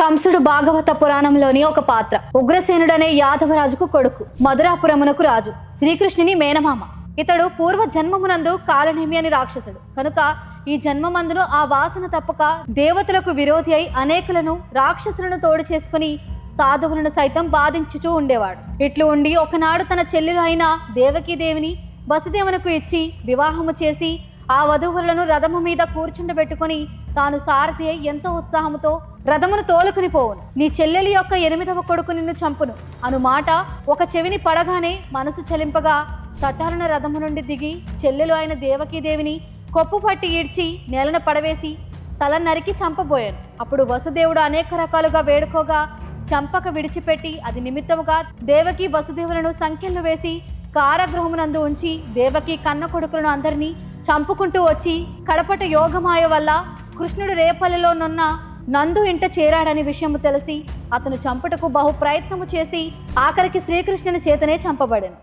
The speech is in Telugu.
కంసుడు భాగవత పురాణంలోని ఒక పాత్ర. ఉగ్రసేనుడనే యాదవరాజుకు కొడుకు, మధురాపురమునకు రాజు, శ్రీకృష్ణుని మేనమామ. ఇతడు పూర్వ జన్మమునందు కాలనేమి అని రాక్షసుడు కనుక ఈ జన్మమందును ఆ వాసన తప్పక దేవతలకు విరోధి అయి అనేకులను రాక్షసులను తోడు చేసుకుని సాధువులను సైతం బాధించుచూ ఉండేవాడు. ఇట్లు ఉండి ఒకనాడు తన చెల్లెలు అయిన దేవకీదేవిని వసుదేవునకు ఇచ్చి వివాహము చేసి ఆ వధువులను రథము మీద కూర్చుండబెట్టుకుని తాను సారథి అయి ఎంతో ఉత్సాహముతో రథమును తోలుకుని పోవును. నీ చెల్లెలి యొక్క 8వ కొడుకు నిన్ను చంపును అను మాట ఒక చెవిని పడగానే మనసు చలింపగా తటాలున రథము నుండి దిగి చెల్లెలు అయిన దేవకీదేవిని కొప్పు పట్టి ఈడ్చి నేలన పడవేసి తల నరికి చంపబోయాను. అప్పుడు వసుదేవుడు అనేక రకాలుగా వేడుకోగా చంపక విడిచిపెట్టి అది నిమిత్తముగా దేవకి వసుదేవులను సంఖ్యలు వేసి కారాగృహమునందు ఉంచి దేవకి కన్న కొడుకులను అందరినీ చంపుకుంటూ వచ్చి కడపట యోగమాయ వల్ల కృష్ణుడు రేపల్లిలో నున్న నందు ఇంట చేరాడని విషయము తెలిసి అతను చంపుటకు బహు ప్రయత్నము చేసి ఆఖరికి శ్రీకృష్ణుని చేతనే చంపబడెను.